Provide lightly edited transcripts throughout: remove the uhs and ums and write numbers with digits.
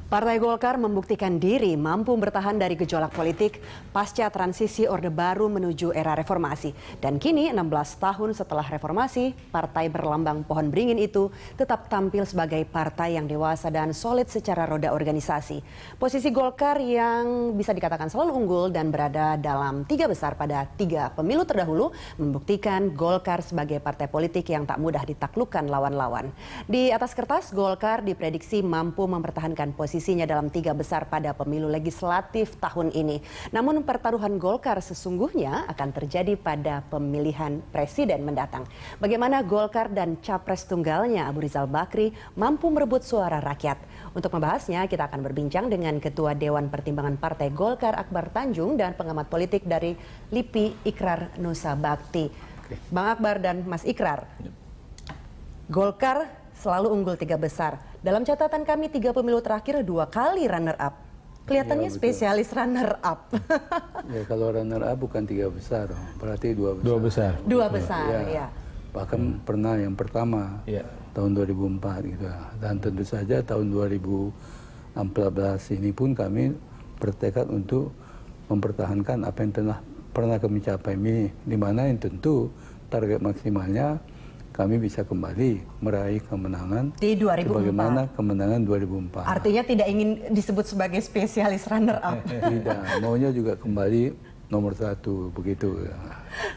Partai Golkar membuktikan diri mampu bertahan dari gejolak politik pasca transisi Orde Baru menuju era reformasi. Dan kini 16 tahun setelah reformasi, partai berlambang pohon beringin itu tetap tampil sebagai partai yang dewasa dan solid secara roda organisasi. Posisi Golkar yang bisa dikatakan selalu unggul dan berada dalam 3 besar pada 3 pemilu terdahulu membuktikan Golkar sebagai partai politik yang tak mudah ditaklukkan lawan-lawan. Di atas kertas, Golkar diprediksi mampu mempertahankan posisinya dalam 3 besar pada pemilu legislatif tahun ini. Namun pertaruhan Golkar sesungguhnya akan terjadi pada pemilihan presiden mendatang. Bagaimana Golkar dan capres tunggalnya Abu Rizal Bakri mampu merebut suara rakyat? Untuk membahasnya kita akan berbincang dengan Ketua Dewan Pertimbangan Partai Golkar Akbar Tanjung dan pengamat politik dari LIPI Ikrar Nusa Bakti. Bang Akbar dan Mas Ikrar, Golkar selalu unggul 3 besar. Dalam catatan kami 3 pemilu terakhir 2 kali runner up. Kelihatannya ya, spesialis runner up. Ya, kalau runner up bukan 3 besar, berarti 2 besar. 2 besar. 2 besar, ya. Bahkan pernah yang pertama tahun 2004 gitu. Dan tentu saja tahun 2014 ini pun kami bertekad untuk mempertahankan apa yang telah pernah kami capai ini, di mana yang tentu target maksimalnya kami bisa kembali meraih kemenangan di 2004. Sebagaimana kemenangan 2004. Artinya tidak ingin disebut sebagai spesialis runner up. Tidak, maunya juga kembali nomor 1 begitu.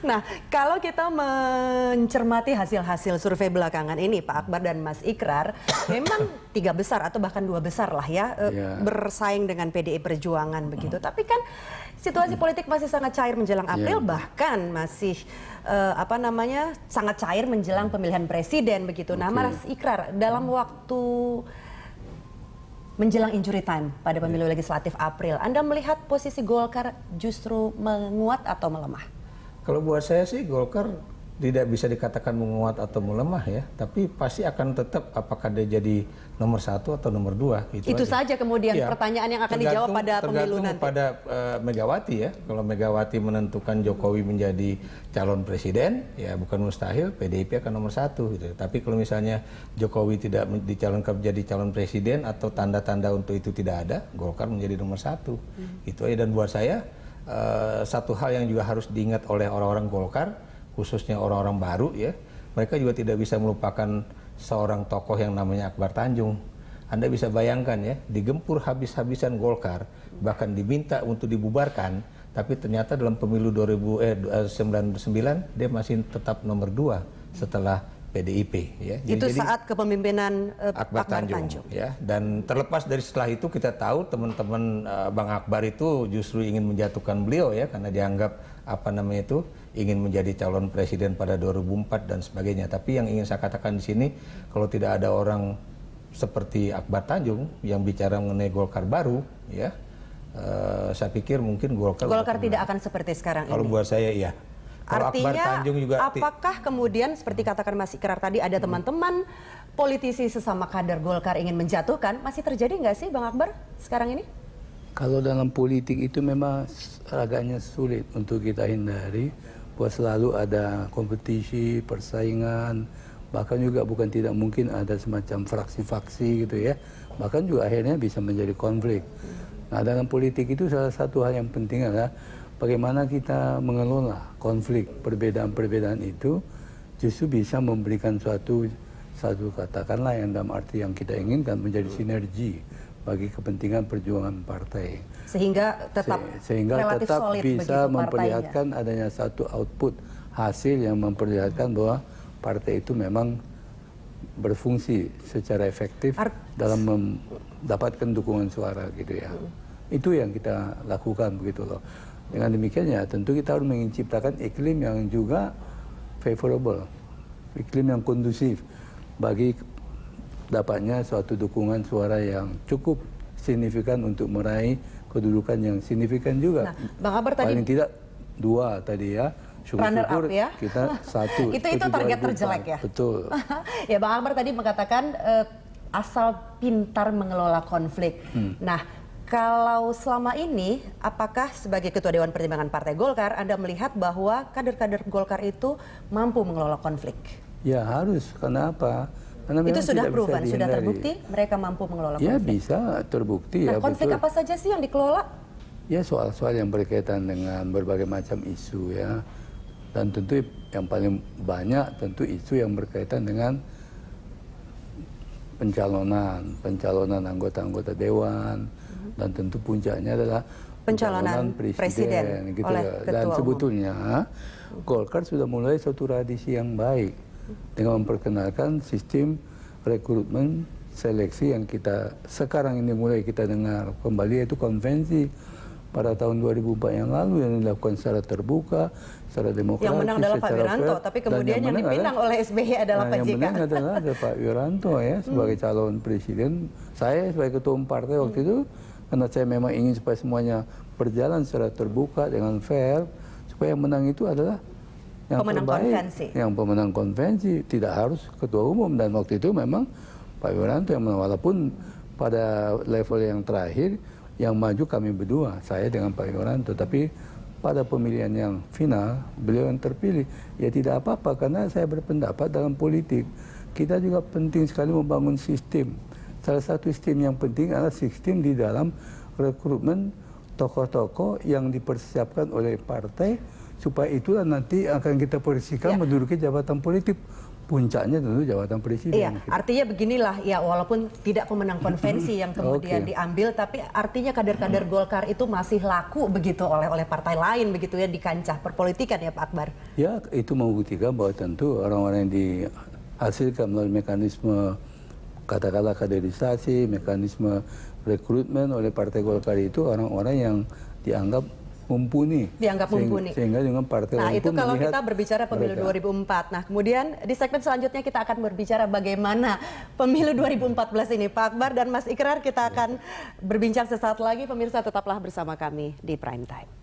Nah, kalau kita mencermati hasil-hasil survei belakangan ini, Pak Akbar dan Mas Ikrar, memang 3 besar atau bahkan 2 besar lah ya, bersaing dengan PDI Perjuangan begitu. Tapi kan situasi politik masih sangat cair menjelang April, bahkan masih sangat cair menjelang pemilihan presiden begitu. Nah, Mas Ikrar, dalam waktu menjelang injury time pada pemilu legislatif April, Anda melihat posisi Golkar justru menguat atau melemah? Kalau buat saya sih Golkar tidak bisa dikatakan menguat atau melemah ya, tapi pasti akan tetap apakah dia jadi nomor 1 atau nomor 2. Itu saja kemudian pertanyaan yang akan dijawab pada pemilu nanti. Pada Megawati ya, kalau Megawati menentukan Jokowi menjadi calon presiden, ya bukan mustahil PDIP akan nomor 1 gitu. Tapi kalau misalnya Jokowi tidak dicalonkan menjadi calon presiden atau tanda-tanda untuk itu tidak ada, Golkar menjadi nomor 1. Itu aja. Dan buat saya satu hal yang juga harus diingat oleh orang-orang Golkar, khususnya orang-orang baru ya, mereka juga tidak bisa melupakan seorang tokoh yang namanya Akbar Tanjung. Anda bisa bayangkan ya, digempur habis-habisan Golkar, bahkan diminta untuk dibubarkan, tapi ternyata dalam pemilu 1999 dia masih tetap nomor 2 setelah PDIP ya. Itu saat kepemimpinan Akbar Tanjung. Ya. Dan terlepas dari setelah itu kita tahu teman-teman Bang Akbar itu justru ingin menjatuhkan beliau ya, karena dianggap ingin menjadi calon presiden pada 2004 dan sebagainya. Tapi yang ingin saya katakan di sini, kalau tidak ada orang seperti Akbar Tanjung yang bicara mengenai Golkar baru ya, saya pikir mungkin Golkar tidak akan seperti sekarang ini. Kalau buat saya iya. Artinya, apakah kemudian seperti katakan Mas Ikrar tadi, ada teman-teman politisi sesama kader Golkar ingin menjatuhkan, masih terjadi nggak sih Bang Akbar sekarang ini? Kalau dalam politik itu memang agaknya sulit untuk kita hindari, bahwa selalu ada kompetisi, persaingan, bahkan juga bukan tidak mungkin ada semacam fraksi-faksi gitu ya, bahkan juga akhirnya bisa menjadi konflik. Nah, dalam politik itu salah satu hal yang penting adalah bagaimana kita mengelola konflik, perbedaan-perbedaan itu justru bisa memberikan suatu katakanlah yang dalam arti yang kita inginkan menjadi sinergi bagi kepentingan perjuangan partai. Sehingga tetap solid bisa memperlihatkan adanya satu output hasil yang memperlihatkan bahwa partai itu memang berfungsi secara efektif dalam mendapatkan dukungan suara gitu ya. Itu yang kita lakukan begitu loh. Dengan demikian ya tentu kita harus menciptakan iklim yang juga favorable, iklim yang kondusif bagi dapatnya suatu dukungan suara yang cukup signifikan untuk meraih kedudukan yang signifikan juga. Nah, Bang Akbar tadi paling tidak 2 tadi ya. Syukur-syukur ya? Kita 1. itu target terjelek ya. Betul. Ya, Bang Akbar tadi mengatakan asal pintar mengelola konflik. Nah, kalau selama ini, apakah sebagai Ketua Dewan Pertimbangan Partai Golkar, Anda melihat bahwa kader-kader Golkar itu mampu mengelola konflik? Ya harus, karena apa? Karena Itu memang sudah tidak bisa proven, sudah dihindari. terbukti mereka mampu mengelola Ya konflik. bisa terbukti Nah, ya. konflik betul. apa saja sih yang dikelola? Ya soal-soal yang berkaitan dengan berbagai macam isu ya. Dan tentu yang paling banyak tentu isu yang berkaitan dengan pencalonan anggota-anggota dewan, dan tentu puncaknya adalah Pencalonan presiden gitu oleh ya. Ketua Dan Umum. sebetulnya Golkar sudah mulai suatu tradisi yang baik dengan memperkenalkan sistem rekrutmen seleksi yang kita sekarang ini mulai kita dengar kembali, yaitu konvensi pada tahun 2004 yang lalu yang dilakukan secara terbuka, secara demokratis. Yang menang adalah Pak secara Wiranto, fair, tapi dan kemudian yang menang dipinang oleh SBY adalah Pak yang JK. menang adalah Pak Wiranto ya sebagai calon presiden. Saya sebagai ketua umum partai waktu itu, karena saya memang ingin supaya semuanya berjalan secara terbuka dengan fair, supaya yang menang itu adalah yang Pemenang terbaik, konvensi. yang pemenang konvensi, tidak harus ketua umum. Dan waktu itu memang Pak Wiranto yang menang, walaupun pada level yang terakhir yang maju kami berdua, saya dengan Pak Wiranto, tapi pada pemilihan yang final beliau yang terpilih. Ya tidak apa-apa, karena saya berpendapat dalam politik kita juga penting sekali membangun sistem. Salah satu sistem yang penting adalah sistem di dalam rekrutmen tokoh-tokoh yang dipersiapkan oleh partai, supaya itulah nanti akan kita posisikan menduduki jabatan politik. Puncaknya tentu jabatan presiden. Iya, artinya beginilah ya, walaupun tidak pemenang konvensi yang kemudian diambil, tapi artinya kader-kader Golkar itu masih laku begitu oleh partai lain begitu ya di kancah perpolitikan ya Pak Akbar. Ya, itu membuktikan bahwa tentu orang-orang yang dihasilkan melalui mekanisme katakanlah kaderisasi, mekanisme rekrutmen oleh Partai Golkar itu orang-orang yang dianggap mumpuni. Sehingga dengan partai Nah, lain itu pun kalau melihat kita berbicara pemilu 2004. Nah, kemudian di segmen selanjutnya kita akan berbicara bagaimana pemilu 2014 ini. Pak Akbar dan Mas Ikrar, kita akan berbincang sesaat lagi. Pemirsa, tetaplah bersama kami di Prime Time.